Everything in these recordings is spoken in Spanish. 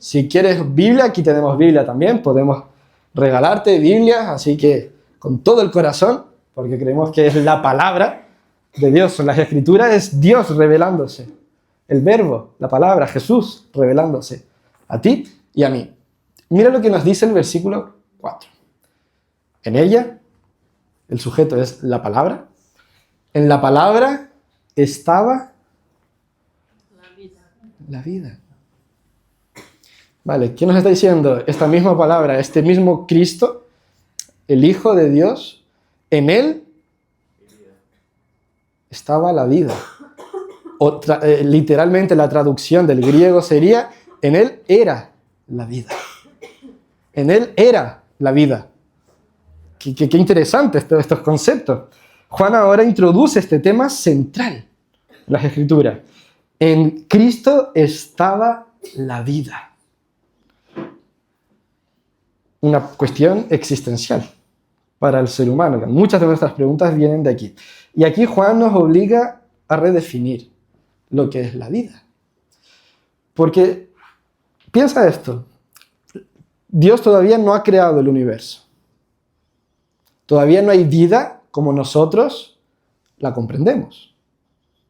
Si quieres Biblia, aquí tenemos Biblia también. Podemos regalarte Biblias, así que con todo el corazón, porque creemos que es la palabra de Dios. En las Escrituras es Dios revelándose. El verbo, la palabra, Jesús revelándose a ti y a mí. Mira lo que nos dice el versículo 4. En ella, el sujeto es la palabra. En la palabra estaba la vida. Vale, ¿qué nos está diciendo esta misma palabra? Este mismo Cristo, el Hijo de Dios, en él estaba la vida. Literalmente la traducción del griego sería, en él era la vida. En él era la vida. Qué interesante estos conceptos. Juan ahora introduce este tema central en las Escrituras. En Cristo estaba la vida. Una cuestión existencial para el ser humano. Muchas de nuestras preguntas vienen de aquí. Y aquí Juan nos obliga a redefinir lo que es la vida. Porque, piensa esto, Dios todavía no ha creado el universo. Todavía no hay vida como nosotros la comprendemos.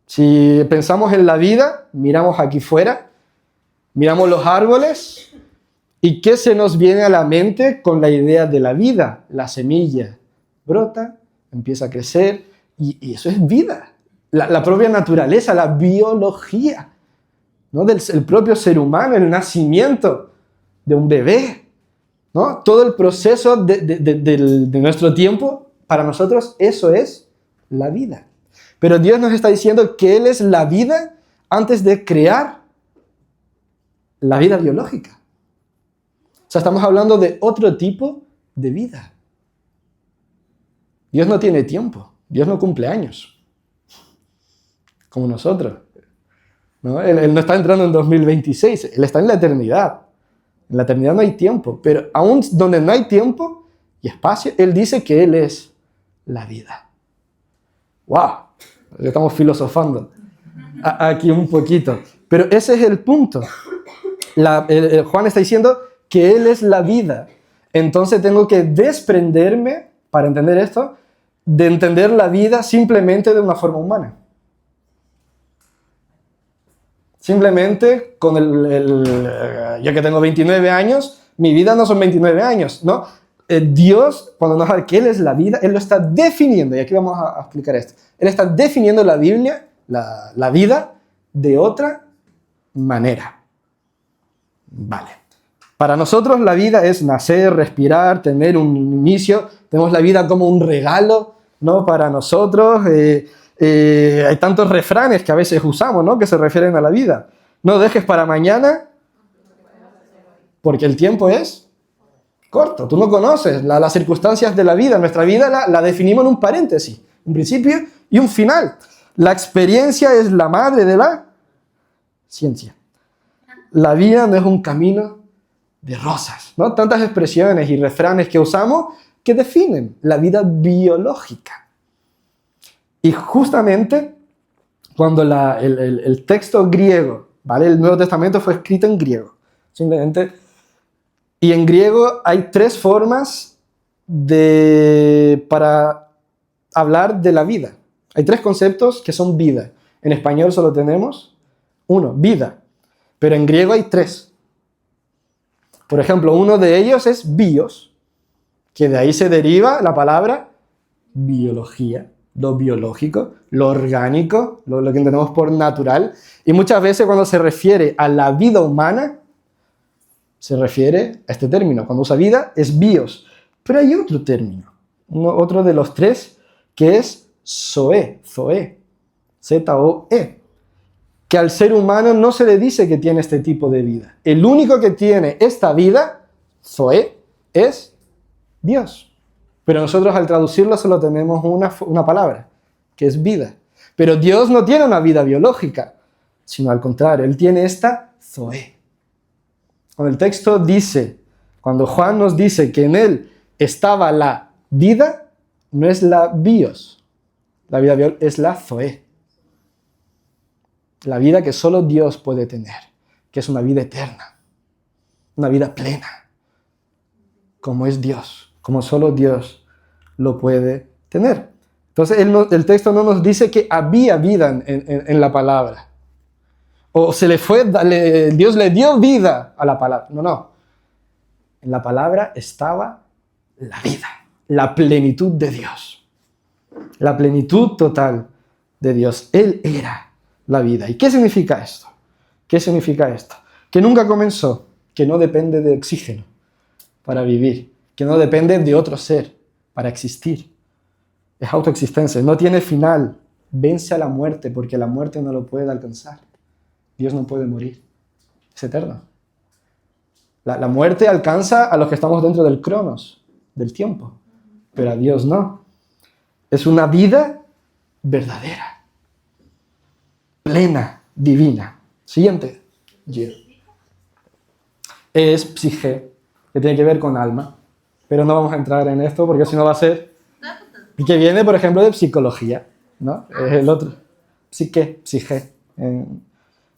Si pensamos en la vida, miramos aquí fuera, miramos los árboles, ¿y qué se nos viene a la mente con la idea de la vida? La semilla brota, empieza a crecer, y eso es vida. La propia naturaleza, la biología, ¿no? El propio ser humano, el nacimiento de un bebé, ¿no? Todo el proceso de nuestro tiempo, para nosotros eso es la vida. Pero Dios nos está diciendo que Él es la vida antes de crear la vida biológica. O sea, estamos hablando de otro tipo de vida. Dios no tiene tiempo, Dios no cumple años, como nosotros, ¿no? Él no está entrando en 2026, Él está en la eternidad. En la eternidad no hay tiempo, pero aún donde no hay tiempo y espacio, Él dice que Él es la vida. ¡Wow! Estamos filosofando aquí un poquito. Pero ese es el punto. Juan está diciendo que Él es la vida. Entonces tengo que desprenderme, para entender esto, de entender la vida simplemente de una forma humana. Simplemente con yo que tengo 29 años, mi vida no son 29 años, ¿no? Dios, cuando nos habla que Él es la vida, Él lo está definiendo, y aquí vamos a explicar esto. Él está definiendo la Biblia, la vida, de otra manera. Vale. Para nosotros la vida es nacer, respirar, tener un inicio. Tenemos la vida como un regalo, ¿no? Para nosotros. Hay tantos refranes que a veces usamos, ¿no? Que se refieren a la vida. No dejes para mañana, porque el tiempo es corto. Tú no conoces las circunstancias de la vida. Nuestra vida la definimos en un paréntesis, un principio y un final. La experiencia es la madre de la ciencia. La vida no es un camino de rosas, ¿no? Tantas expresiones y refranes que usamos que definen la vida biológica. Y justamente cuando el texto griego, ¿vale? El Nuevo Testamento fue escrito en griego, simplemente. Y en griego hay tres formas para hablar de la vida. Hay tres conceptos que son vida. En español solo tenemos uno, vida. Pero en griego hay tres. Por ejemplo, uno de ellos es bios, que de ahí se deriva la palabra biología. Lo biológico, lo orgánico, lo que entendemos por natural. Y muchas veces cuando se refiere a la vida humana, se refiere a este término. Cuando usa vida, es bios. Pero hay otro término, otro de los tres, que es zoe, Z-O-E, que al ser humano no se le dice que tiene este tipo de vida. El único que tiene esta vida, zoe, es Dios. Pero nosotros al traducirlo solo tenemos una palabra, que es vida. Pero Dios no tiene una vida biológica, sino al contrario, Él tiene esta zoe. Cuando el texto dice, cuando Juan nos dice que en Él estaba la vida, no es la bios, la vida biológica es la zoe. La vida que solo Dios puede tener, que es una vida eterna. una vida plena, como es Dios, como solo Dios lo puede tener. Entonces el texto no nos dice que había vida en la palabra, o Dios le dio vida a la palabra. No, no. En la palabra estaba la vida, la plenitud de Dios, la plenitud total de Dios. Él era la vida. ¿Y qué significa esto? ¿Qué significa esto? Que nunca comenzó, que no depende de oxígeno para vivir, que no depende de otro ser para existir. Es autoexistencia, no tiene final, vence a la muerte porque la muerte no lo puede alcanzar. Dios no puede morir, es eterno. La muerte alcanza a los que estamos dentro del cronos, del tiempo, pero a Dios no. Es una vida verdadera, plena, divina. Siguiente. Es psique, que tiene que ver con alma, pero no vamos a entrar en esto porque si no va a ser... que viene, por ejemplo, de psicología, ¿no? Es el otro. Psique.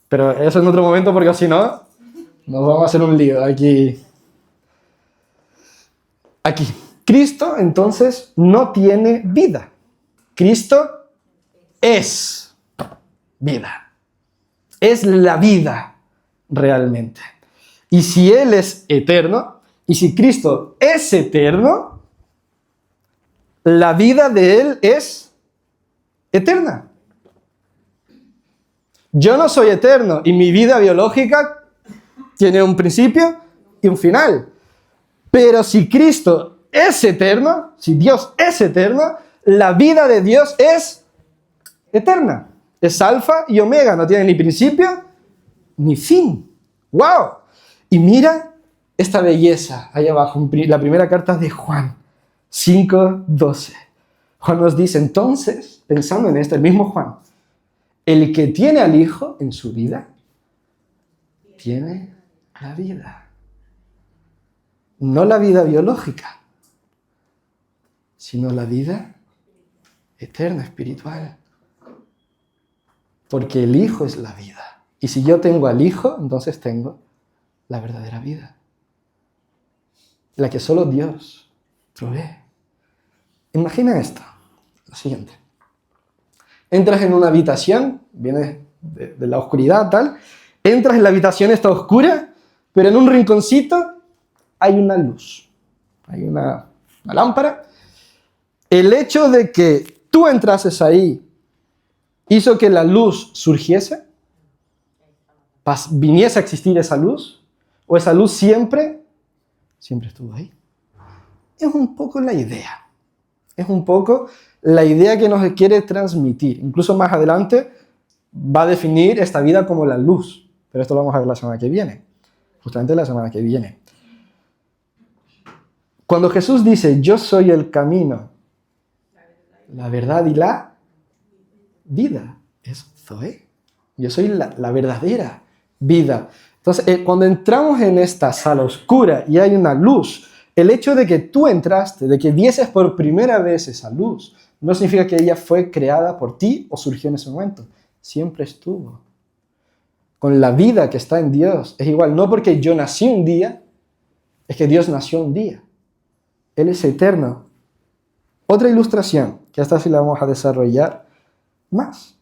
Pero eso en otro momento porque si no, nos vamos a hacer un lío aquí. Cristo, entonces, no tiene vida. Cristo es vida. Es la vida realmente. Y si Él es eterno, y si Cristo es eterno, la vida de Él es eterna. Yo no soy eterno y mi vida biológica tiene un principio y un final. Pero si Cristo es eterno, si Dios es eterno, la vida de Dios es eterna. Es alfa y omega, no tiene ni principio ni fin. ¡Wow! Y mira esta belleza ahí abajo, la primera carta de Juan 5:12. Juan nos dice, entonces, pensando en esto, el mismo Juan, el que tiene al Hijo en su vida, tiene la vida. No la vida biológica, sino la vida eterna, espiritual. Porque el Hijo es la vida. Y si yo tengo al Hijo, entonces tengo la verdadera vida. La que solo Dios provee. Imagina esto, lo siguiente. Entras en una habitación, vienes de la oscuridad, tal. Entras en la habitación, está oscura, pero en un rinconcito hay una luz. Hay una lámpara. El hecho de que tú entrases ahí hizo que la luz surgiese, viniese a existir esa luz, o esa luz siempre estuvo ahí. Es un poco la idea. Es un poco la idea que nos quiere transmitir. Incluso más adelante va a definir esta vida como la luz. Pero esto lo vamos a ver la semana que viene. Justamente la semana que viene. Cuando Jesús dice, yo soy el camino, la verdad y la vida, es Zoe. Yo soy la verdadera vida. Entonces, cuando entramos en esta sala oscura y hay una luz, el hecho de que tú entraste, de que vieses por primera vez esa luz, no significa que ella fue creada por ti o surgió en ese momento. Siempre estuvo. Con la vida que está en Dios. Es igual, no porque yo nací un día, es que Dios nació un día. Él es eterno. Otra ilustración, que esta sí la vamos a desarrollar más.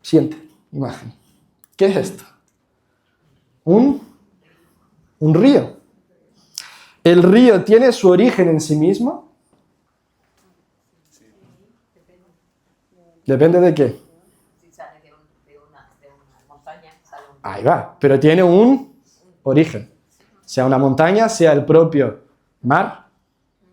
Siguiente imagen. ¿Qué es esto? Un río. ¿El río tiene su origen en sí mismo? ¿Depende de qué? Si sale de una montaña, sale un... Ahí va, pero tiene un origen. Sea una montaña, sea el propio mar,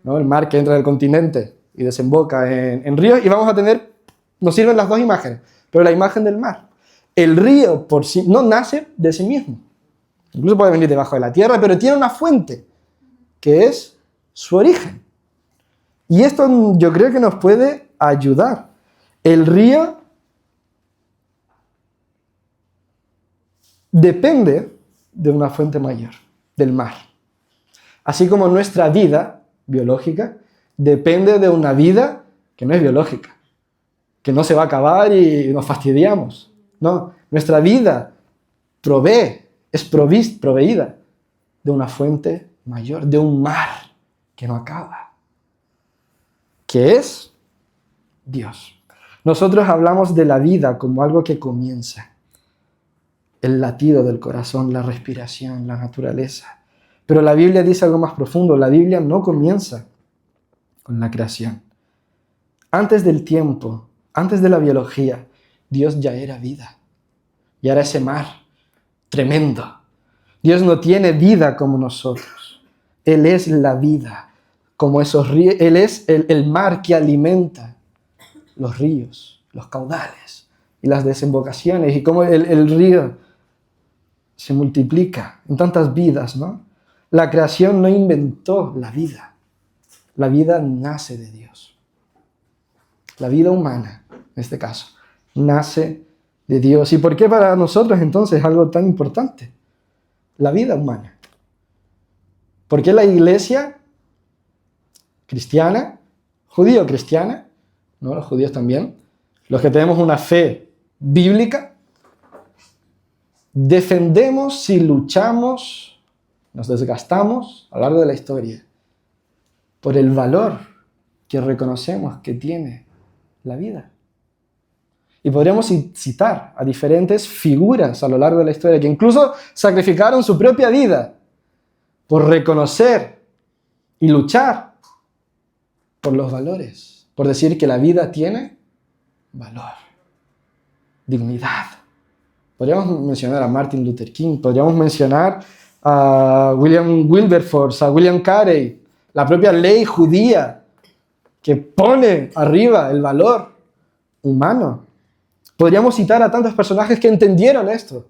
¿no? El mar que entra del continente y desemboca en ríos, y vamos a tener, nos sirven las dos imágenes, pero la imagen del mar. El río por sí no nace de sí mismo. Incluso puede venir debajo de la tierra, pero tiene una fuente, que es su origen. Y esto yo creo que nos puede ayudar. El río depende de una fuente mayor, del mar. Así como nuestra vida biológica depende de una vida que no es biológica, que no se va a acabar y nos fastidiamos. No, nuestra vida provee, es proveída de una fuente mayor, de un mar que no acaba, que es Dios. Nosotros hablamos de la vida como algo que comienza, el latido del corazón, la respiración, la naturaleza. Pero la Biblia dice algo más profundo. La Biblia no comienza con la creación. Antes del tiempo, antes de la biología, Dios ya era vida. Ya era ese mar tremendo. Dios no tiene vida como nosotros. Él es la vida, como esos ríos. Él es el mar que alimenta los ríos, los caudales y las desembocaciones. Y como el río se multiplica en tantas vidas, ¿no? La creación no inventó la vida. La vida nace de Dios. La vida humana, en este caso, nace de Dios. ¿Y por qué para nosotros entonces es algo tan importante? La vida humana. ¿Por qué la iglesia cristiana, judío-cristiana, ¿no? Los judíos también, los que tenemos una fe bíblica, defendemos y luchamos, nos desgastamos a lo largo de la historia por el valor que reconocemos que tiene la vida? Y podríamos citar a diferentes figuras a lo largo de la historia que incluso sacrificaron su propia vida por reconocer y luchar por los valores, por decir que la vida tiene valor, dignidad. Podríamos mencionar a Martin Luther King, podríamos mencionar a William Wilberforce, a William Carey, la propia ley judía que pone arriba el valor humano. Podríamos citar a tantos personajes que entendieron esto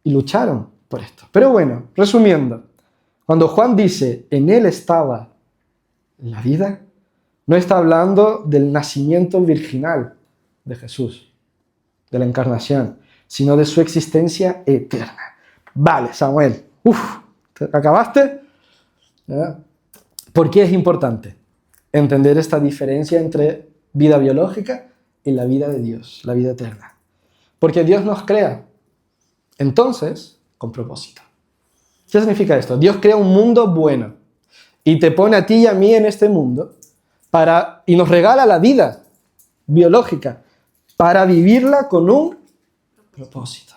y lucharon por esto. Pero bueno, resumiendo, cuando Juan dice, en él estaba la vida, no está hablando del nacimiento virginal de Jesús, de la encarnación, sino de su existencia eterna. Vale, Samuel, ¿acabaste? ¿Ya? ¿Por qué es importante entender esta diferencia entre vida biológica y la vida de Dios, la vida eterna? Porque Dios nos crea, entonces, con propósito. ¿Qué significa esto? Dios crea un mundo bueno y te pone a ti y a mí en este mundo y nos regala la vida biológica para vivirla con un propósito.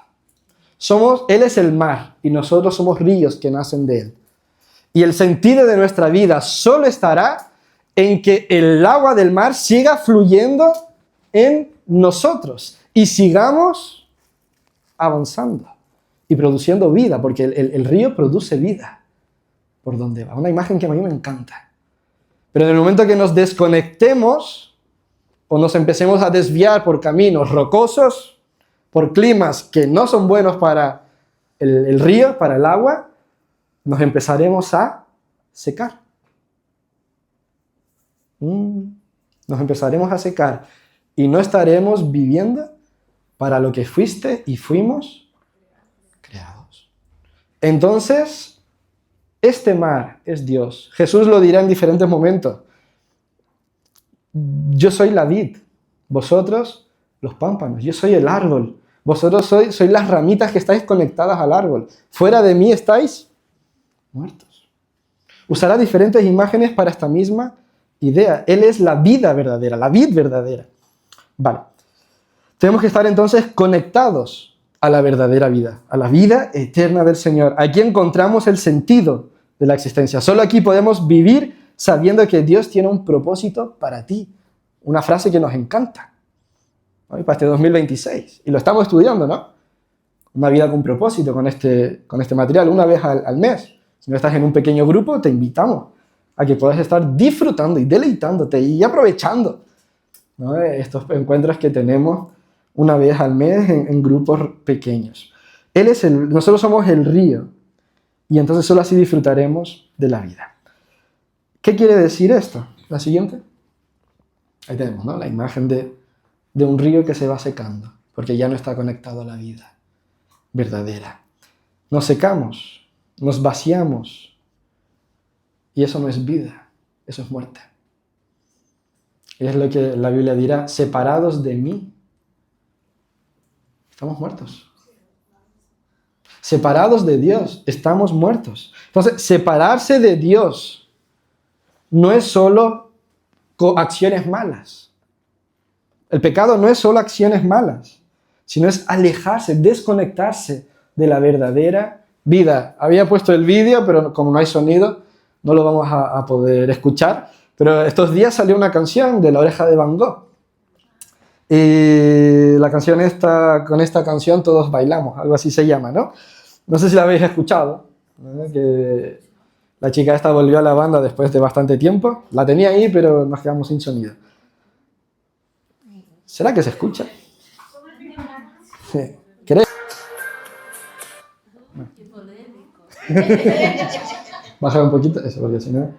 Él es el mar y nosotros somos ríos que nacen de él. Y el sentido de nuestra vida solo estará en que el agua del mar siga fluyendo en nosotros y sigamos avanzando y produciendo vida, porque el río produce vida por donde va. Una imagen que a mí me encanta. Pero en el momento que nos desconectemos o nos empecemos a desviar por caminos rocosos, por climas que no son buenos para el río, para el agua, nos empezaremos a secar. Nos empezaremos a secar y no estaremos viviendo para lo que fuiste y fuimos creados. Entonces, este mar es Dios. Jesús lo dirá en diferentes momentos. Yo soy la vid, vosotros los pámpanos. Yo soy el árbol, vosotros sois las ramitas que estáis conectadas al árbol. Fuera de mí estáis muertos. Usará diferentes imágenes para esta misma idea. Él es la vida verdadera, la vid verdadera. Vale. Tenemos que estar entonces conectados a la verdadera vida, a la vida eterna del Señor. Aquí encontramos el sentido de la existencia. Solo aquí podemos vivir sabiendo que Dios tiene un propósito para ti. Una frase que nos encanta, ¿no? Y para este 2026. Y lo estamos estudiando, ¿no? Una vida con propósito con este material, una vez al mes. Si no estás en un pequeño grupo, te invitamos a que puedas estar disfrutando y deleitándote y aprovechando, ¿no? Estos encuentros que tenemos una vez al mes en grupos pequeños. Nosotros somos el río y entonces solo así disfrutaremos de la vida. ¿Qué quiere decir esto? La siguiente. Ahí tenemos, ¿no? La imagen de un río que se va secando porque ya no está conectado a la vida verdadera. Nos secamos, nos vaciamos y eso no es vida, eso es muerte. Y es lo que la Biblia dirá, separados de mí, estamos muertos. Separados de Dios, estamos muertos. Entonces, separarse de Dios no es solo acciones malas. El pecado no es solo acciones malas, sino es alejarse, desconectarse de la verdadera vida. Había puesto el vídeo, pero como no hay sonido, no lo vamos a poder escuchar. Pero estos días salió una canción de La Oreja de Van Gogh. Y la canción con esta canción todos bailamos, algo así se llama, ¿no? No sé si la habéis escuchado, ¿no? Que la chica esta volvió a la banda después de bastante tiempo. La tenía ahí, pero nos quedamos sin sonido. ¿Será que se escucha? Sí. ¿Queréis? Bajar un poquito, eso, porque si no...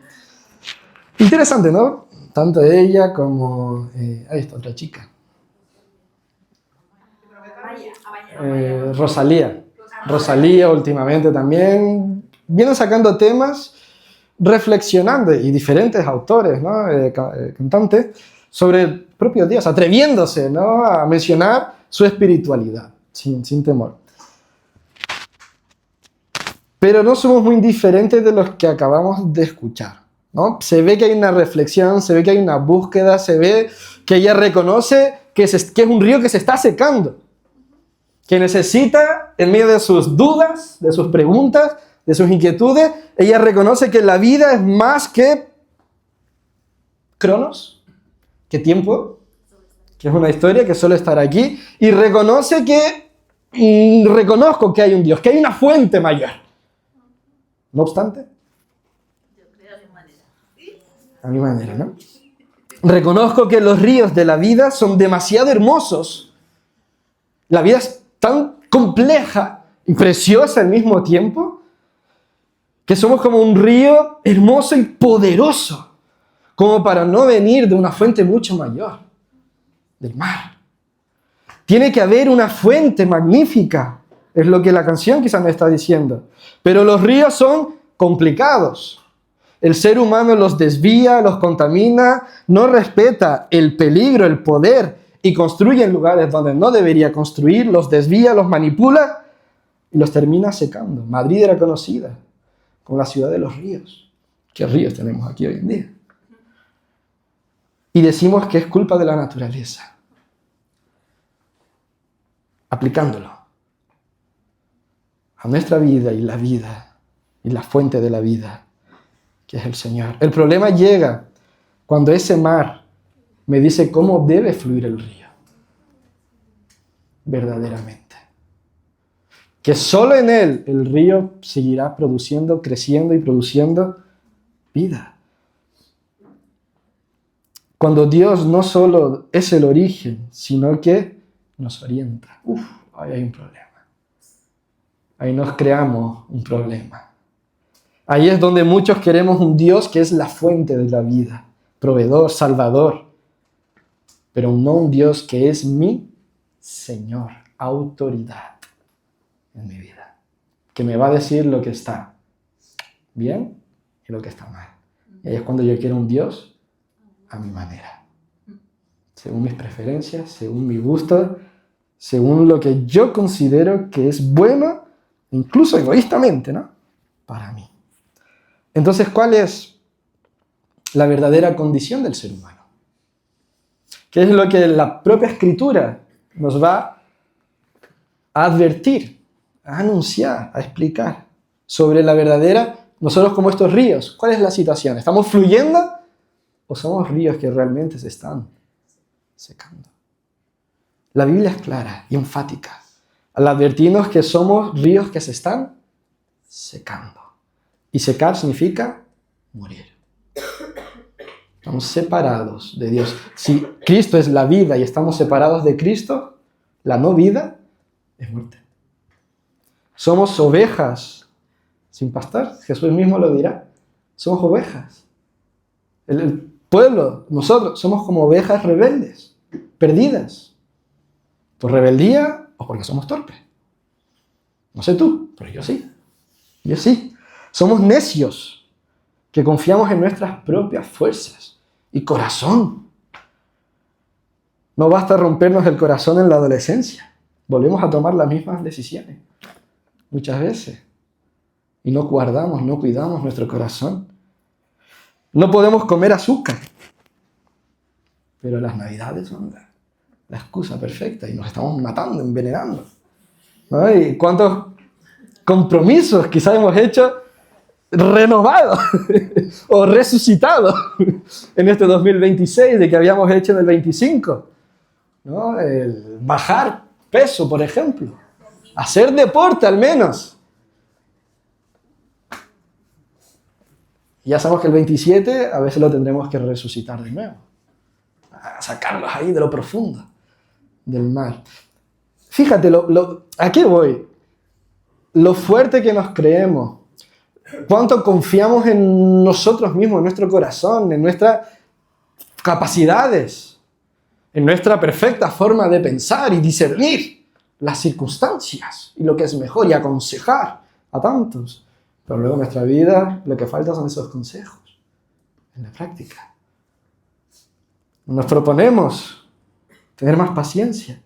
Interesante, ¿no? Tanto ella como... ahí está otra chica. Rosalía últimamente también viene sacando temas reflexionando, y diferentes autores, ¿no? Cantantes, sobre el propio Dios, atreviéndose, ¿no? A mencionar su espiritualidad, sin temor. Pero no somos muy diferentes de los que acabamos de escuchar, ¿no? Se ve que hay una reflexión, se ve que hay una búsqueda, se ve que ella reconoce que es un río que se está secando, que necesita, en medio de sus dudas, de sus preguntas, de sus inquietudes, ella reconoce que la vida es más que cronos, que tiempo, que es una historia, que solo estar aquí, y reconoce que, reconozco que hay un Dios, que hay una fuente mayor. No obstante, a mi manera, ¿no? Reconozco que los ríos de la vida son demasiado hermosos. La vida es tan compleja y preciosa al mismo tiempo, que somos como un río hermoso y poderoso, como para no venir de una fuente mucho mayor, del mar. Tiene que haber una fuente magnífica, es lo que la canción quizás me está diciendo. Pero los ríos son complicados. El ser humano los desvía, los contamina, no respeta el peligro, el poder, y construye en lugares donde no debería construir, los desvía, los manipula y los termina secando. Madrid era conocida como la ciudad de los ríos. ¿Qué ríos tenemos aquí hoy en día? Y decimos que es culpa de la naturaleza. Aplicándolo a nuestra vida y la fuente de la vida, que es el Señor. El problema llega cuando ese mar me dice cómo debe fluir el río. Verdaderamente. Que solo en Él el río seguirá produciendo, creciendo y produciendo vida. Cuando Dios no solo es el origen, sino que nos orienta. Ahí hay un problema. Ahí nos creamos un problema. Ahí es donde muchos queremos un Dios que es la fuente de la vida, proveedor, salvador, pero no un Dios que es mi Señor, autoridad en mi vida, que me va a decir lo que está bien y lo que está mal. Y ahí es cuando yo quiero un Dios a mi manera, según mis preferencias, según mi gusto, según lo que yo considero que es bueno, incluso egoístamente, ¿no? Para mí. Entonces, ¿cuál es la verdadera condición del ser humano? ¿Qué es lo que la propia Escritura nos va a advertir, a anunciar, a explicar sobre la verdadera, nosotros como estos ríos? ¿Cuál es la situación? ¿Estamos fluyendo o somos ríos que realmente se están secando? La Biblia es clara y enfática al advertirnos que somos ríos que se están secando. Y secar significa morir. Estamos separados de Dios. Si Cristo es la vida y estamos separados de Cristo, la no vida es muerte. Somos ovejas sin pastor. Jesús mismo lo dirá. Somos ovejas. El pueblo, nosotros, somos como ovejas rebeldes, perdidas. ¿Por rebeldía o porque somos torpes? No sé tú, pero yo sí. Yo sí. Somos necios que confiamos en nuestras propias fuerzas y corazón. No basta rompernos el corazón en la adolescencia. Volvemos a tomar las mismas decisiones. muchas veces. Y no guardamos, no cuidamos nuestro corazón. No podemos comer azúcar. Pero las navidades son la excusa perfecta y nos estamos matando, envenenando. ¿No? ¿Y cuántos compromisos quizás hemos hecho renovados o resucitados en este 2026 de que habíamos hecho en el 25? ¿No? El bajar peso, por ejemplo. Hacer deporte al menos. Ya sabemos que el 27 a veces lo tendremos que resucitar de nuevo. A sacarlos ahí de lo profundo del mal. Fíjate, ¿a qué voy? Lo fuerte que nos creemos. Cuánto confiamos en nosotros mismos, en nuestro corazón, en nuestras capacidades, en nuestra perfecta forma de pensar y discernir las circunstancias y lo que es mejor y aconsejar a tantos. Pero luego en nuestra vida lo que falta son esos consejos en la práctica. Nos proponemos tener más paciencia,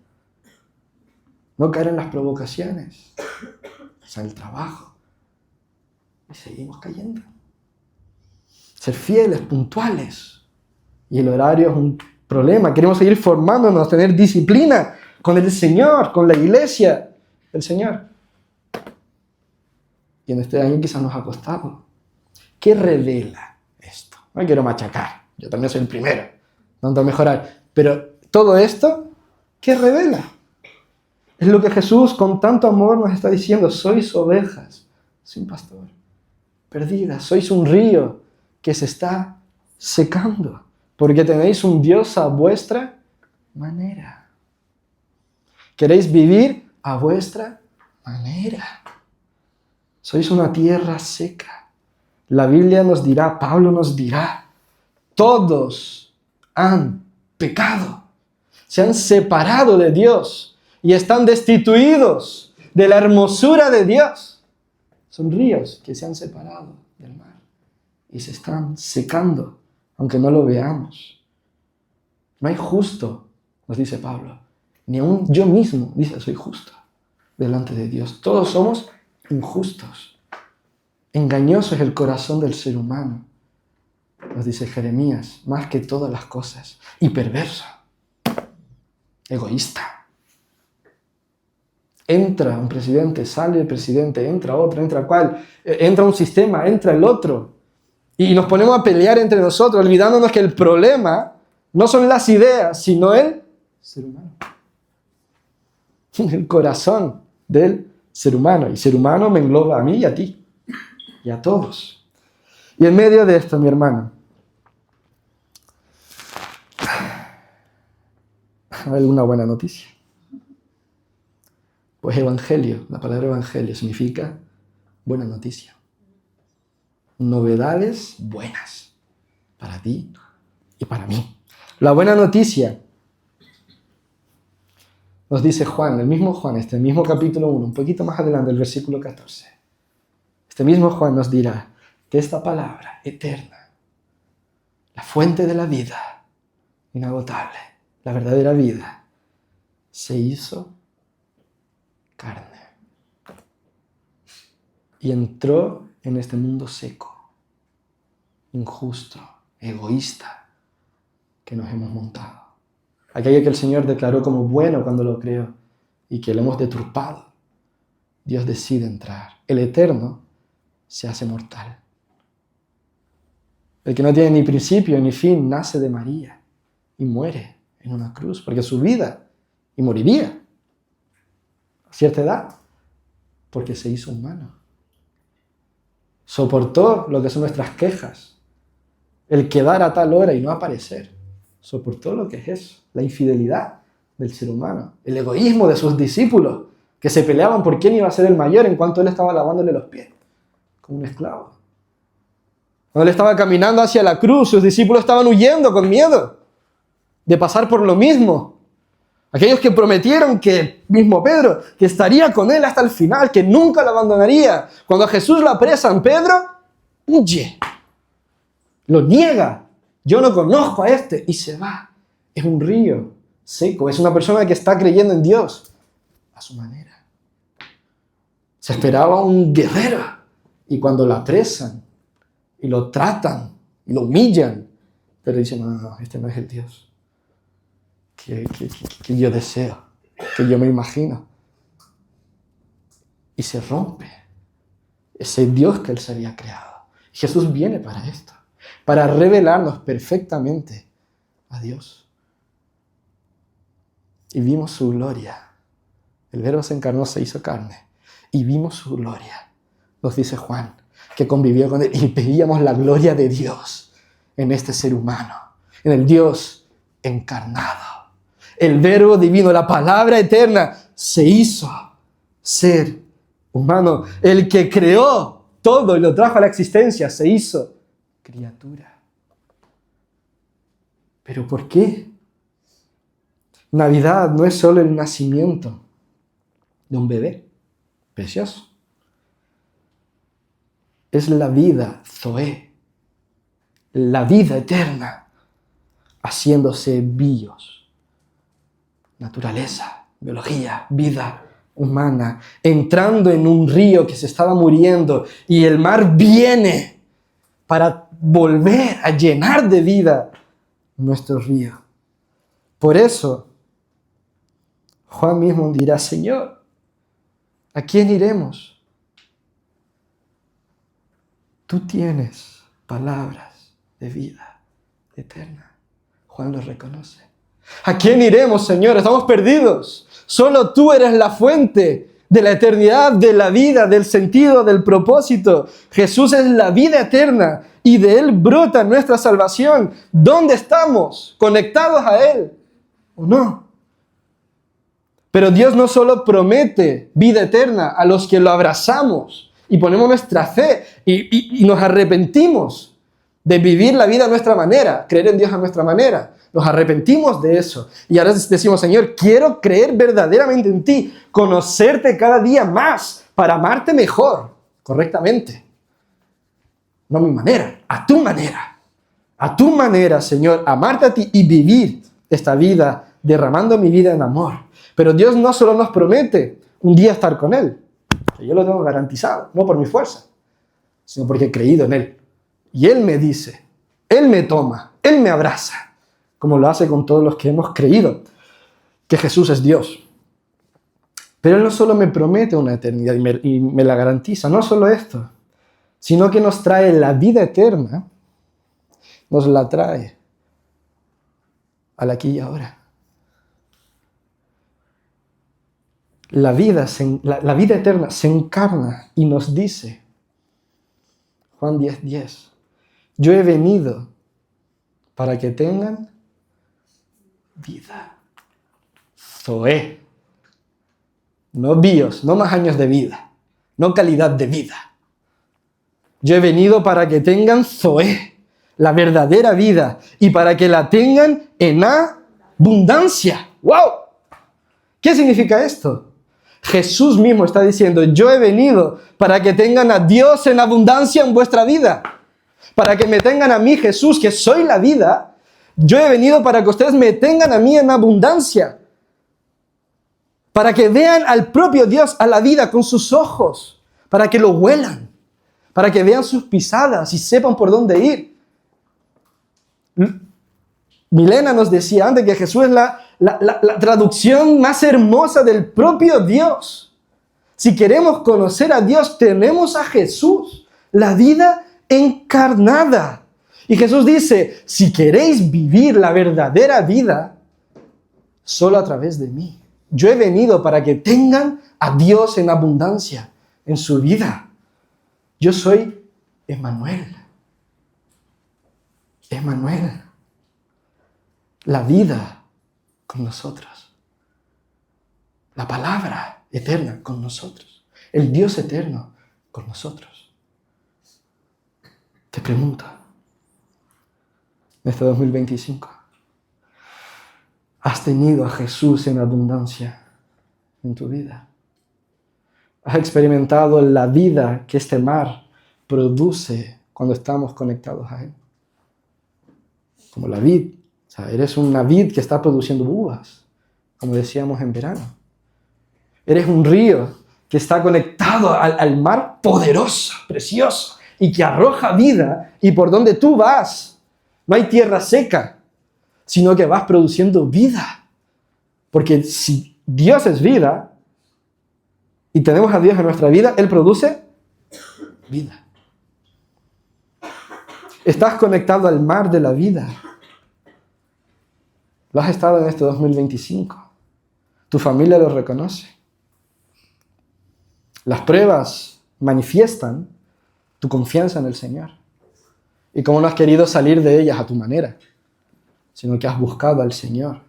no caer en las provocaciones, en el trabajo, y seguimos cayendo. Ser fieles, puntuales, y el horario es un problema. Queremos seguir formándonos, tener disciplina con el Señor, con la iglesia del Señor. Y en este año quizás nos ha costado. ¿Qué revela esto? No quiero machacar, yo también soy el primero, tanto mejorar. Pero todo esto, ¿qué revela? Es lo que Jesús con tanto amor nos está diciendo. Sois ovejas sin pastor, perdidas. Sois un río que se está secando, porque tenéis un Dios a vuestra manera. Queréis vivir a vuestra manera. Sois una tierra seca. La Biblia nos dirá, Pablo nos dirá, todos han pecado, se han separado de Dios y están destituidos de la hermosura de Dios. Son ríos que se han separado del mar y se están secando, aunque no lo veamos. No hay justo, nos dice Pablo, ni aun yo mismo, dice, soy justo delante de Dios. Todos somos injustos. Engañoso es el corazón del ser humano, nos dice Jeremías, más que todas las cosas, y perverso, egoísta. Entra un presidente, sale el presidente, entra otro, entra cual, entra un sistema, entra el otro, y nos ponemos a pelear entre nosotros, olvidándonos que el problema no son las ideas, sino el ser humano. El corazón del ser humano, y ser humano me engloba a mí y a ti, y a todos. Y en medio de esto, mi hermano, hay una buena noticia. Pues evangelio, la palabra evangelio significa buena noticia. Novedades buenas para ti y para mí. La buena noticia, nos dice Juan, el mismo Juan, este mismo capítulo 1, un poquito más adelante, el versículo 14. Este mismo Juan nos dirá que esta palabra eterna, la fuente de la vida, inagotable, la verdadera vida, se hizo carne y entró en este mundo seco, injusto, egoísta, que nos hemos montado. Aquello que el Señor declaró como bueno cuando lo creó y que lo hemos deturpado. Dios decide entrar. El eterno se hace mortal. El que no tiene ni principio ni fin nace de María y muere en una cruz, porque su vida, y moriría a cierta edad, porque se hizo humano. Soportó lo que son nuestras quejas, el quedar a tal hora y no aparecer. Soportó lo que es eso, la infidelidad del ser humano, el egoísmo de sus discípulos, que se peleaban por quién iba a ser el mayor en cuanto él estaba lavándole los pies, como un esclavo. Cuando él estaba caminando hacia la cruz, sus discípulos estaban huyendo con miedo de pasar por lo mismo. Aquellos que prometieron que, mismo Pedro, que estaría con él hasta el final, que nunca lo abandonaría. Cuando a Jesús lo apresan, Pedro huye, lo niega. Yo no conozco a este, y se va. Es un río seco, es una persona que está creyendo en Dios a su manera. Se esperaba un guerrero. Y cuando lo apresan y lo tratan y lo humillan, pero dicen, no, este no es el Dios que yo deseo, que yo me imagino. Y se rompe ese Dios que él se había creado. Jesús viene para esto, para revelarnos perfectamente a Dios. Y vimos su gloria. El Verbo se encarnó, se hizo carne. Y vimos su gloria. Nos dice Juan, que convivió con él. Y veíamos la gloria de Dios en este ser humano, en el Dios encarnado. El Verbo divino, la palabra eterna, se hizo ser humano. El que creó todo y lo trajo a la existencia, se hizo criatura. ¿Pero por qué? Navidad no es solo el nacimiento de un bebé precioso. Es la vida Zoé, la vida eterna, haciéndose bios. Naturaleza, biología, vida humana, entrando en un río que se estaba muriendo y el mar viene para volver a llenar de vida nuestro río. Por eso, Juan mismo dirá, Señor, ¿a quién iremos? Tú tienes palabras de vida eterna. Juan lo reconoce. ¿A quién iremos, Señor? Estamos perdidos. Solo tú eres la fuente de la eternidad, de la vida, del sentido, del propósito. Jesús es la vida eterna y de Él brota nuestra salvación. ¿Dónde estamos? ¿Conectados a Él o no? Pero Dios no solo promete vida eterna a los que lo abrazamos y ponemos nuestra fe y nos arrepentimos de vivir la vida a nuestra manera, creer en Dios a nuestra manera. Nos arrepentimos de eso. Y ahora decimos, Señor, quiero creer verdaderamente en ti, conocerte cada día más para amarte mejor, correctamente. No a mi manera, a tu manera. A tu manera, Señor, amarte a ti y vivir esta vida, derramando mi vida en amor. Pero Dios no solo nos promete un día estar con Él, que yo lo tengo garantizado, no por mi fuerza, sino porque he creído en Él. Y Él me dice, Él me toma, Él me abraza, como lo hace con todos los que hemos creído que Jesús es Dios. Pero Él no solo me promete una eternidad y me la garantiza, no solo esto, sino que nos trae la vida eterna, nos la trae al aquí y ahora. La vida eterna se encarna y nos dice, Juan 10:10, yo he venido para que tengan vida. Zoé. No bios, no más años de vida, no calidad de vida. Yo he venido para que tengan Zoé, la verdadera vida, y para que la tengan en abundancia. ¡Wow! ¿Qué significa esto? Jesús mismo está diciendo, yo he venido para que tengan a Dios en abundancia en vuestra vida. Para que me tengan a mí, Jesús, que soy la vida. Yo he venido para que ustedes me tengan a mí en abundancia. Para que vean al propio Dios, a la vida con sus ojos. Para que lo huelan. Para que vean sus pisadas y sepan por dónde ir. Milena nos decía antes que Jesús es la traducción más hermosa del propio Dios. Si queremos conocer a Dios, tenemos a Jesús, la vida encarnada. Y Jesús dice, si queréis vivir la verdadera vida, solo a través de mí. Yo he venido para que tengan a Dios en abundancia en su vida. Yo soy Emmanuel. Emmanuel. La vida con nosotros. La palabra eterna con nosotros. El Dios eterno con nosotros. Te pregunto, en este 2025, ¿has tenido a Jesús en abundancia en tu vida? ¿Has experimentado la vida que este mar produce cuando estamos conectados a Él? Como la vid. O sea, eres una vid que está produciendo uvas, como decíamos en verano. Eres un río que está conectado al mar poderoso, precioso, y que arroja vida, y por donde tú vas, no hay tierra seca, sino que vas produciendo vida. Porque si Dios es vida, y tenemos a Dios en nuestra vida, Él produce vida. Estás conectado al mar de la vida. Lo has estado en este 2025. Tu familia lo reconoce. Las pruebas manifiestan tu confianza en el Señor. Y cómo no has querido salir de ellas a tu manera, sino que has buscado al Señor.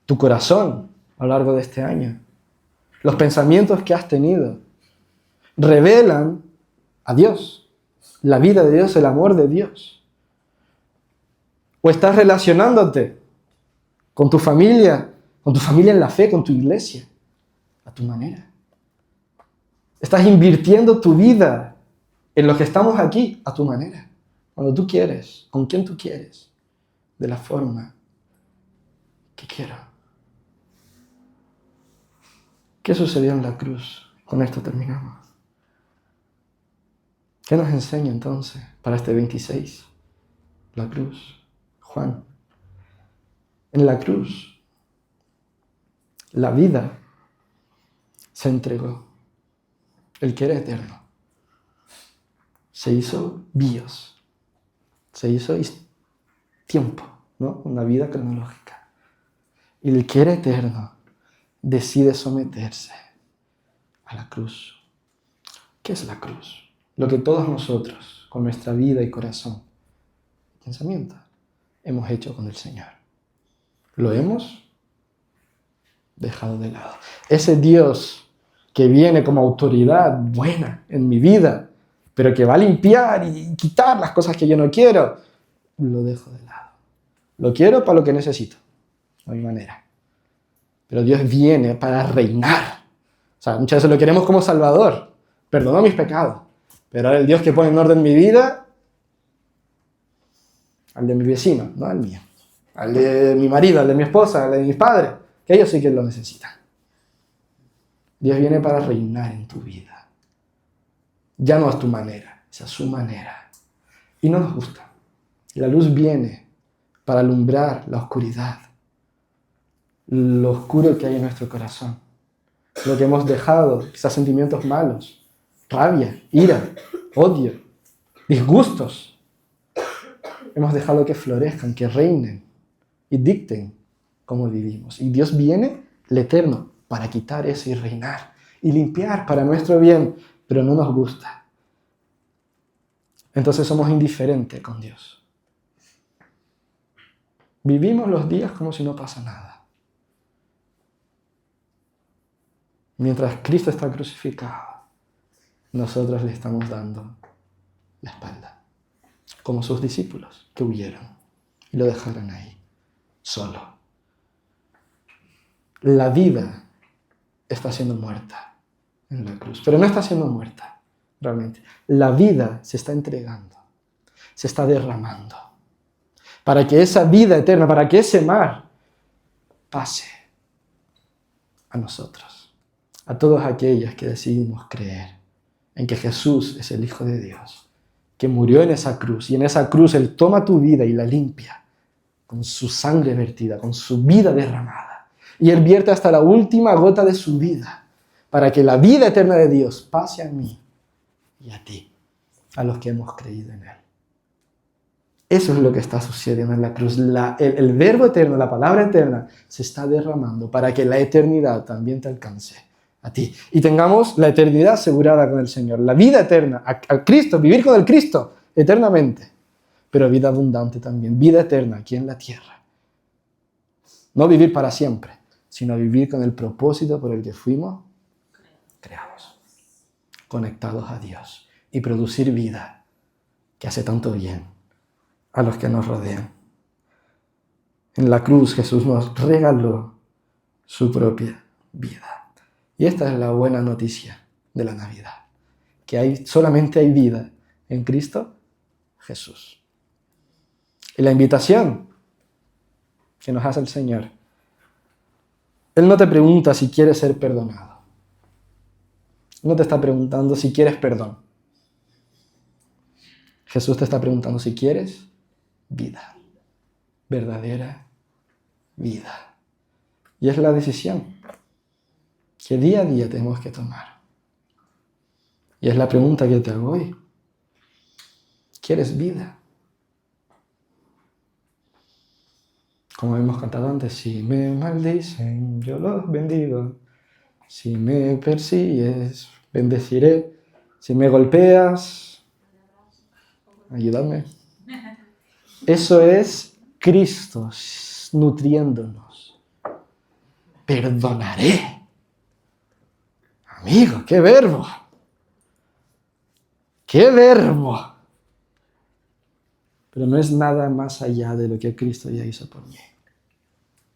Tu corazón a lo largo de este año, los pensamientos que has tenido, revelan a Dios, la vida de Dios, el amor de Dios. O estás relacionándote con tu familia en la fe, con tu iglesia, a tu manera. Estás invirtiendo tu vida en los que estamos aquí, a tu manera. Cuando tú quieres, con quien tú quieres, de la forma que quiero. ¿Qué sucedió en la cruz? Con esto terminamos. ¿Qué nos enseña entonces para este 26? La cruz. Juan. En la cruz, la vida se entregó. El que era eterno se hizo bios. Se hizo tiempo, ¿no? Una vida cronológica. Y el que era eterno decide someterse a la cruz. ¿Qué es la cruz? Lo que todos nosotros, con nuestra vida y corazón, pensamiento, hemos hecho con el Señor. Lo hemos dejado de lado. Ese Dios que viene como autoridad buena en mi vida, pero que va a limpiar y quitar las cosas que yo no quiero, lo dejo de lado. Lo quiero para lo que necesito, a mi manera. Pero Dios viene para reinar. O sea, muchas veces lo queremos como Salvador. Perdonó mis pecados. Pero ahora el Dios que pone en orden mi vida, al de mi vecino, no al mío. Al de mi marido, al de mi esposa, al de mis padres, que ellos sí que lo necesitan. Dios viene para reinar en tu vida. Ya no es tu manera, es a su manera. Y no nos gusta. La luz viene para alumbrar la oscuridad, lo oscuro que hay en nuestro corazón, lo que hemos dejado, quizás sentimientos malos, rabia, ira, odio, disgustos. Hemos dejado que florezcan, que reinen y dicten cómo vivimos. Y Dios viene, el Eterno, para quitar eso y reinar y limpiar para nuestro bien, pero no nos gusta. Entonces somos indiferentes con Dios. Vivimos los días como si no pasa nada. Mientras Cristo está crucificado, nosotros le estamos dando la espalda, como sus discípulos que huyeron y lo dejaron ahí, solo. La vida está siendo muerta en la cruz, pero no está siendo muerta realmente. La vida se está entregando, se está derramando, para que esa vida eterna, para que ese mar pase a nosotros, a todos aquellos que decidimos creer en que Jesús es el Hijo de Dios, que murió en esa cruz, y en esa cruz Él toma tu vida y la limpia con su sangre vertida, con su vida derramada, y Él vierte hasta la última gota de su vida, para que la vida eterna de Dios pase a mí y a ti, a los que hemos creído en Él. Eso es lo que está sucediendo en la cruz. El verbo eterno, la palabra eterna, se está derramando para que la eternidad también te alcance a ti. Y tengamos la eternidad asegurada con el Señor. La vida eterna, al Cristo, vivir con el Cristo eternamente. Pero vida abundante también, vida eterna aquí en la tierra. No vivir para siempre, sino vivir con el propósito por el que fuimos creados. Conectados a Dios. Y producir vida que hace tanto bien a los que nos rodean. En la cruz Jesús nos regaló su propia vida. Y esta es la buena noticia de la Navidad, que solamente hay vida en Cristo Jesús. Y la invitación que nos hace el Señor Él no te pregunta si quieres ser perdonado. No te está preguntando si quieres perdón. Jesús te está preguntando si quieres vida. Verdadera vida. Y es la decisión que día a día tenemos que tomar. Y es la pregunta que te hago hoy. ¿Quieres vida? Como hemos cantado antes, si me maldicen, yo los bendigo. Si me persigues, bendeciré. Si me golpeas, ayúdame. Eso es Cristo nutriéndonos. Perdonaré. Amigo, qué verbo. ¡Qué verbo! Pero no es nada más allá de lo que Cristo ya hizo por mí.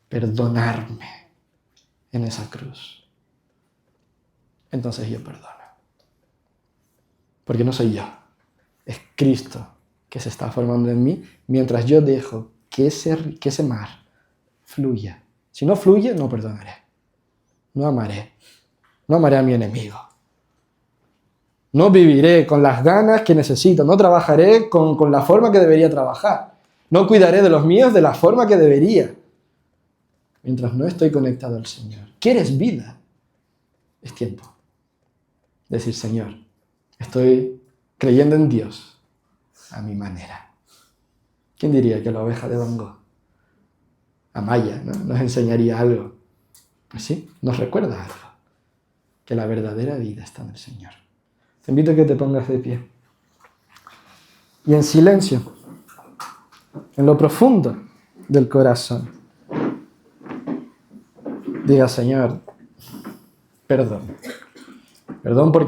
Perdonarme en esa cruz. Entonces yo perdono. Porque no soy yo. Es Cristo que se está formando en mí mientras yo dejo que ese mar fluya. Si no fluye, no perdonaré. No amaré. No amaré a mi enemigo. No viviré con las ganas que necesito. No trabajaré con la forma que debería trabajar. No cuidaré de los míos de la forma que debería. Mientras no estoy conectado al Señor. ¿Quieres vida? Es tiempo. Decir, Señor, estoy creyendo en Dios a mi manera. ¿Quién diría que la oveja de Van Gogh, Amaya, ¿no?, nos enseñaría algo? Pues sí, nos recuerda algo. Que la verdadera vida está en el Señor. Te invito a que te pongas de pie. Y en silencio, en lo profundo del corazón, diga, Señor, perdón. Perdón porque